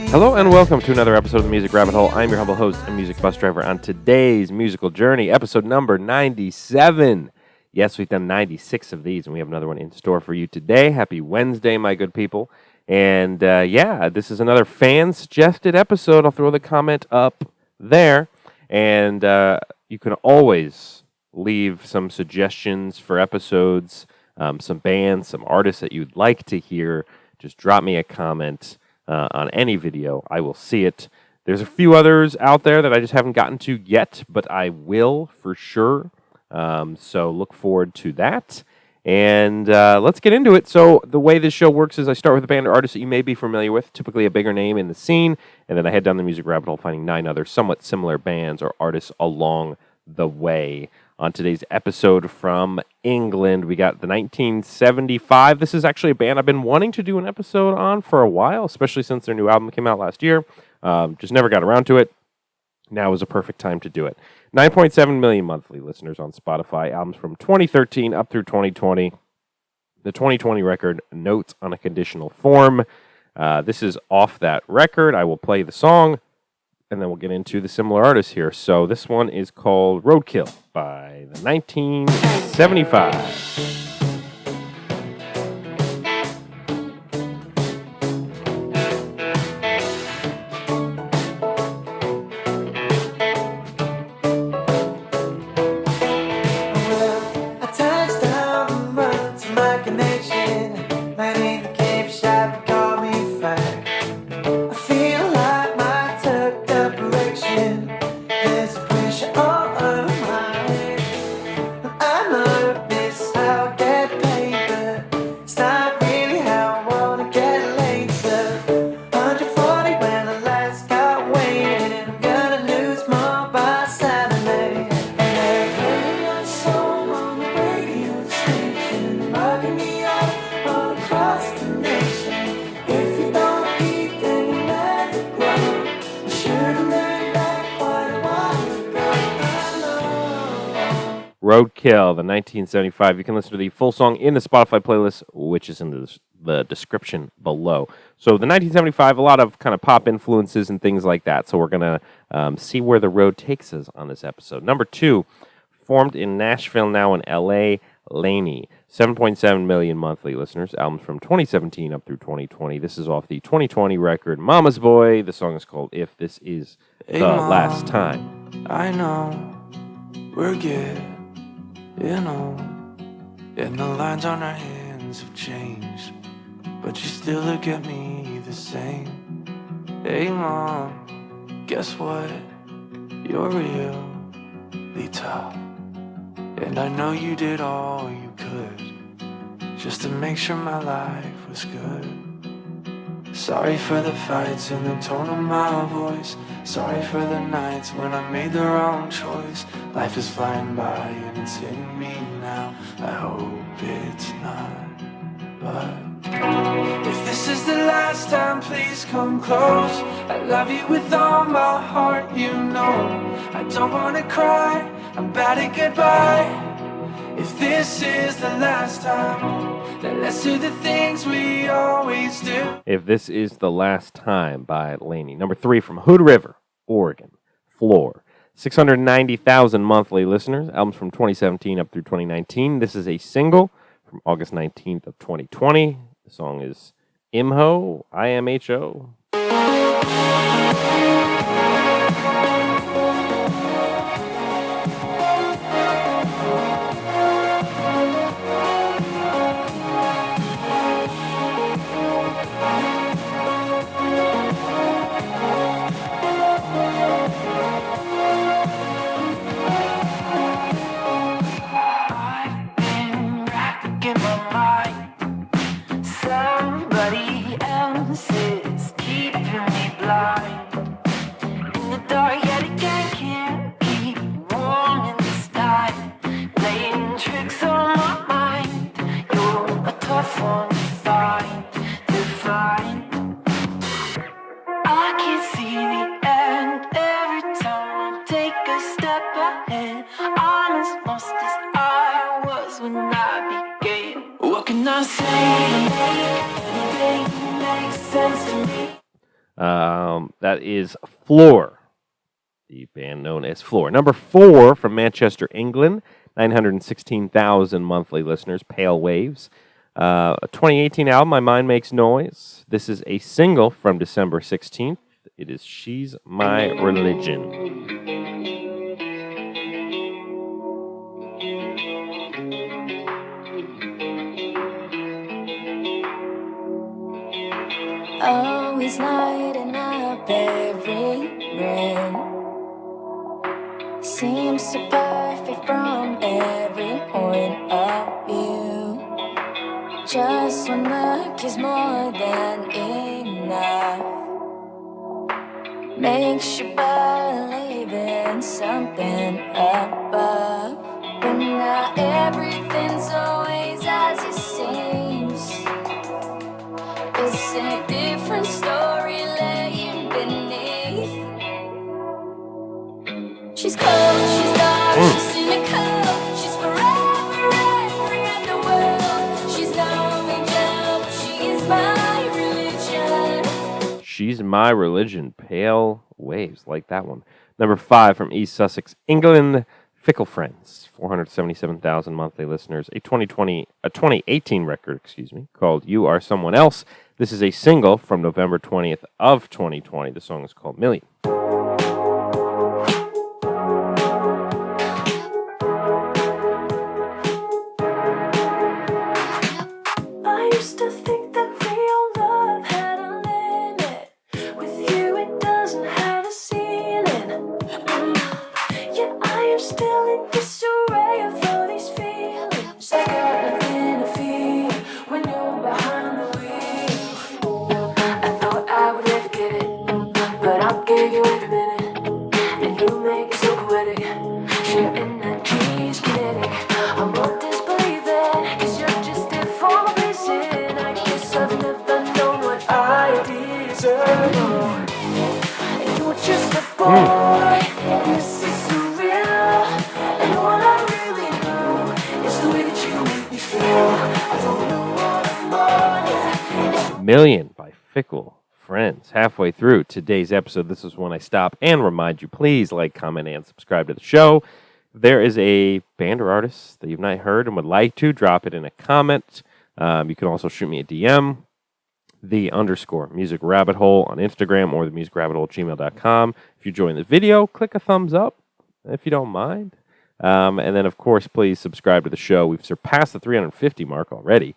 Hello and welcome to another episode of the Music Rabbit Hole. I'm your humble host and music bus driver on today's musical journey, episode number 97. Yes, we've done 96 of these, and we have another one in store for you today. Happy Wednesday, my good people. And this is another fan-suggested episode. I'll throw the comment up there. And you can always leave some suggestions for episodes, some bands, some artists that you'd like to hear. Just drop me a comment on any video. I will see it. There's a few others out there that I just haven't gotten to yet, but I will for sure. So look forward to that. And let's get into it. So the way this show works is I start with a band or artist that you may be familiar with, typically a bigger name in the scene, and then I head down the music rabbit hole finding 9 other somewhat similar bands or artists along the way. On today's episode from England, we got the 1975. This is actually a band I've been wanting to do an episode on for a while, especially since their new album came out last year. Just never got around to it. Now is a perfect time to do it. 9.7 million monthly listeners on Spotify. Albums from 2013 up through 2020. The 2020 record, Notes on a Conditional Form. This is off that record. I will play the song, and then we'll get into the similar artists here. So this one is called Roadkill by the 1975. Roadkill, the 1975. You can listen to the full song in the Spotify playlist, which is in the description below. So the 1975, a lot of kind of pop influences and things like that. So we're going to see where the road takes us on this episode. Number 2, formed in Nashville, now in L.A., Laney. 7.7 million monthly listeners. Albums from 2017 up through 2020. This is off the 2020 record, Mama's Boy. The song is called If This Is the Last Time. I know we're good. You know, and the lines on our hands have changed, but you still look at me the same. Hey Mom, guess what? You're really tough, and I know you did all you could just to make sure my life was good. Sorry for the fights and the tone of my voice. Sorry for the nights when I made the wrong choice. Life is flying by and it's hitting me now. I hope it's not, but if this is the last time, please come close. I love you with all my heart, you know. I don't wanna cry, I'm bad at goodbye. If this is the last time, then let's do the things we always do. If This Is the Last Time by Laney. Number 3 from Hood River, Oregon, Floor. 690,000 monthly listeners. Albums from 2017 up through 2019. This is a single from August 19th of 2020. The song is Imho, I-M-H-O. Somebody else is keeping me blind. In the dark, yet again can't keep warm in the sky. Playing tricks on my mind. You're a tough one to find. I can see the end every time I take a step ahead. I'm as lost as I was when I began. What can I say to make anything make sense to me? That is Floor, the band known as Floor. Number 4 from Manchester, England, 916,000 monthly listeners, Pale Waves. A 2018 album, My Mind Makes Noise. This is a single from December 16th. It is She's My Religion. Always lighting up every room. Seems so perfect from every point of view. Just one look is more than enough. Makes you believe in something above. But not everything's always as it seems. It's a different story laying beneath. She's cold, she's dark, she's cynical. She's forever angry at the world. She's no angel, but she is my religion. She's My Religion, Pale Waves, like that one. Number 5 from East Sussex, England, Fickle Friends, 477,000 monthly listeners. A 2018 record, called You Are Someone Else. This is a single from November 20th of 2020. The song is called Million. I used to think that real love had a limit. With you it doesn't have a ceiling. Yet I am still in disarray of all these feelings. I got nothing to feel when you're behind the wheel. I thought I would never get it, but I'll give you every minute. And you make it so poetic. Your energy is kinetic. I'm more disbelieving, 'cause you're just it for my reason. I guess I've never known what I deserve. And you're just a boy, and this is surreal. And what I really know is the way that you make me feel. I don't know what I'm on. Million by Fickle Friends. Halfway through today's episode, this is when I stop and remind you, please like, comment, and subscribe to the show. If there is a band or artist that you've not heard and would like to, drop it in a comment. You can also shoot me a DM, _music rabbit hole on Instagram or the musicrabbithole@gmail.com. If you're enjoying this video, click a thumbs up if you don't mind. And then, of course, please subscribe to the show. We've surpassed the 350 mark already,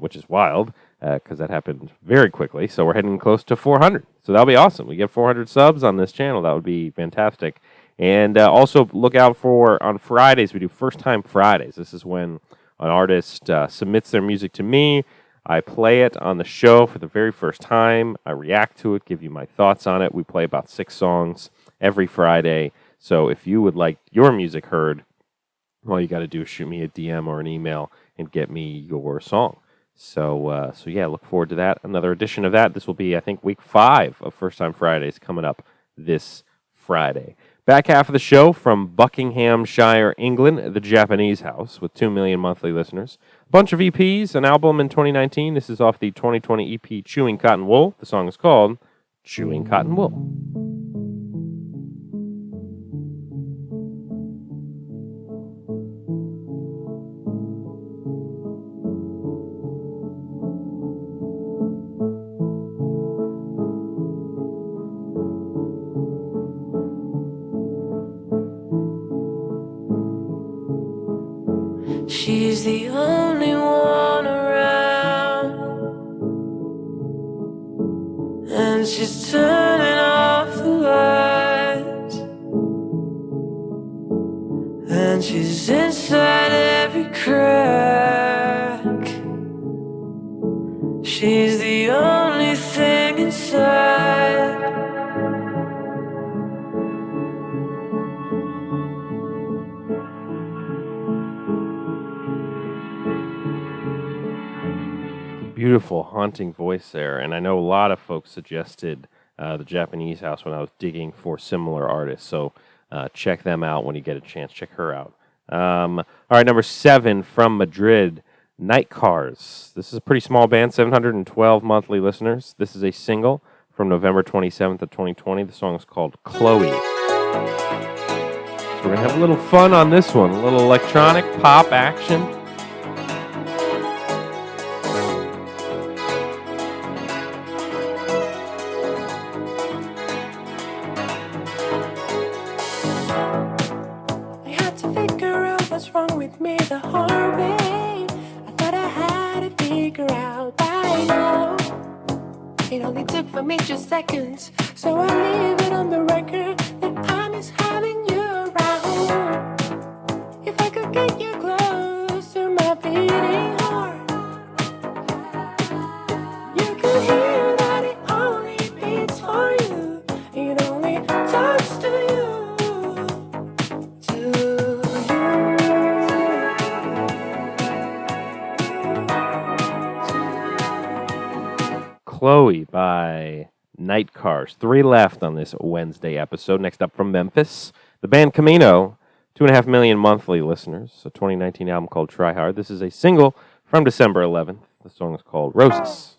which is wild because that happened very quickly. So we're heading close to 400. So that'll be awesome. We get 400 subs on this channel. That would be fantastic. And also look out for, on Fridays, we do First Time Fridays. This is when an artist submits their music to me. I play it on the show for the very first time. I react to it, give you my thoughts on it. We play about 6 songs every Friday. So if you would like your music heard, all you got to do is shoot me a DM or an email and get me your song. So yeah, look forward to that. Another edition of that. This will be, I think, week 5 of First Time Fridays coming up this Friday. Back half of the show from Buckinghamshire, England, the Japanese House with 2 million monthly listeners. A bunch of EPs, an album in 2019. This is off the 2020 EP Chewing Cotton Wool. The song is called Chewing Cotton Wool. She's the only one around, and she's turning off the lights, and she's inside every crack. She's the only thing inside. Beautiful, haunting voice there. And I know a lot of folks suggested the Japanese House when I was digging for similar artists. So check them out when you get a chance. Check her out. All right, number 7 from Madrid, Night Cars. This is a pretty small band, 712 monthly listeners. This is a single from November 27th of 2020. The song is called Chloe. So we're going to have a little fun on this one, a little electronic pop action. I had to figure out what's wrong with me the hard way. I thought I had it figured out by now. It only took for me just seconds, so I leave it on the record that I miss having you around. If I could get you close to my beating heart, you could hear that it only beats for you. It only talks to you. Chloe by Night Cars. 3 left on this Wednesday episode. Next up from Memphis, the band Camino, 2.5 million monthly listeners. A 2019 album called Try Hard. This is a single from December 11th. The song is called Roses.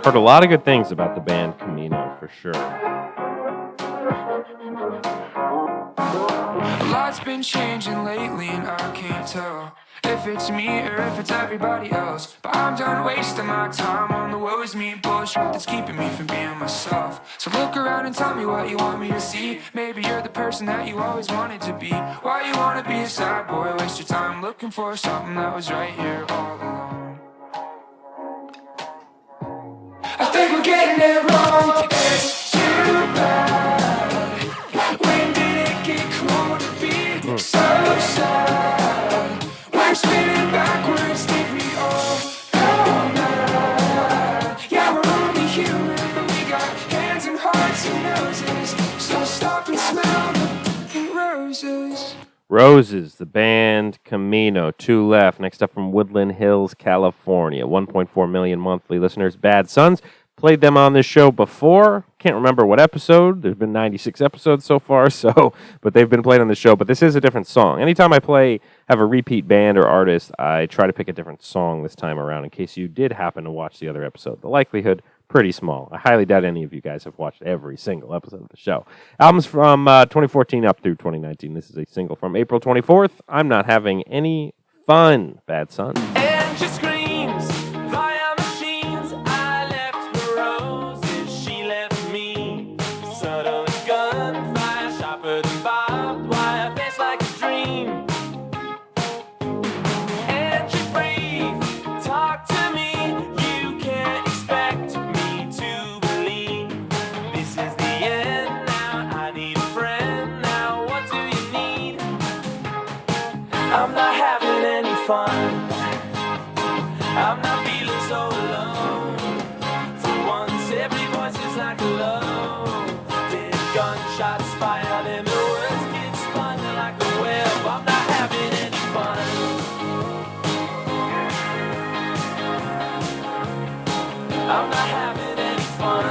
Heard a lot of good things about the band Camino, for sure. A lot's been changing lately and I can't tell if it's me or if it's everybody else. But I'm done wasting my time on the woe is me bullshit that's keeping me from being myself. So look around and tell me what you want me to see. Maybe you're the person that you always wanted to be. Why you wanna be a sad boy, waste your time looking for something that was right here all along. I think we're getting it wrong. It's too bad. When did it get cool to be so sad? We're spinning backwards, think we all know that. Yeah, we're only human, but we got hands and hearts and noses. So stop and smell the fucking roses. Roses, the band Camino. 2 left. Next up from Woodland Hills, California. 1.4 million monthly listeners. Bad Sons. Played them on this show before. Can't remember what episode. There's been 96 episodes so far, but they've been played on the show. But this is a different song. Anytime I have a repeat band or artist, I try to pick a different song this time around in case you did happen to watch the other episode. The likelihood, pretty small. I highly doubt any of you guys have watched every single episode of the show. Albums from 2014 up through 2019. This is a single from April 24th. I'm Not Having Any Fun, Bad Sons. And she screams via machines. I left the roses, she left me. Subtle as gunfire, sharper than barbed wire, face like a dream. And she breathed, talk to me. You can't expect me to believe this is the end now. I need a friend now. What do you need? I'm not having any fun. I'm not feeling so alone. For once, every voice is like a low. Dead gunshots fired and the words get spun like a web. I'm not having any fun. I'm not having any fun.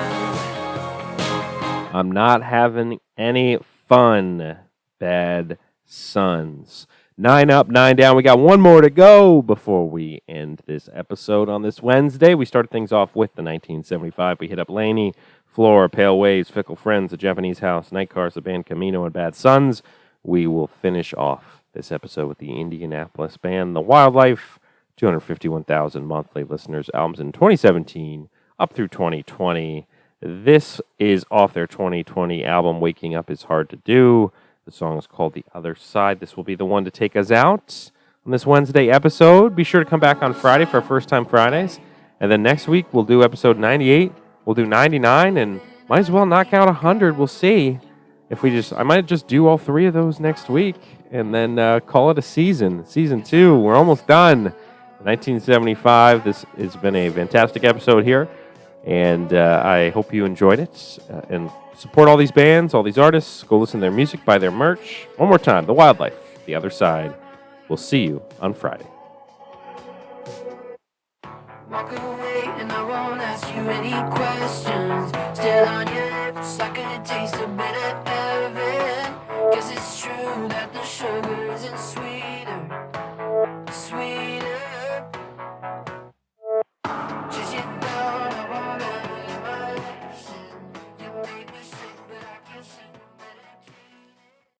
I'm not having any fun, Bad Sons. 9 up, 9 down. We got one more to go before we end this episode on this Wednesday. We started things off with the 1975. We hit up Laney, Floor, Pale Waves, Fickle Friends, The Japanese House, Night Cars, the band Camino, and Bad Sons. We will finish off this episode with the Indianapolis band The Wildlife. 251,000 monthly listeners. Albums in 2017 up through 2020. This is off their 2020 album, Waking Up Is Hard to Do. The song is called The Other Side. This will be the one to take us out on this Wednesday episode. Be sure to come back on Friday for our First Time Fridays. And then next week, we'll do episode 98. We'll do 99, and might as well knock out 100. We'll see. I might just do all 3 of those next week and then call it a season. Season 2, we're almost done. 1975. This has been a fantastic episode here. And I hope you enjoyed it. And support all these bands, all these artists. Go listen to their music, buy their merch. One more time, The Wildlife, The Other Side. We'll see you on Friday. Walk away and I won't ask you any questions. Still on your lips, I could taste a bitter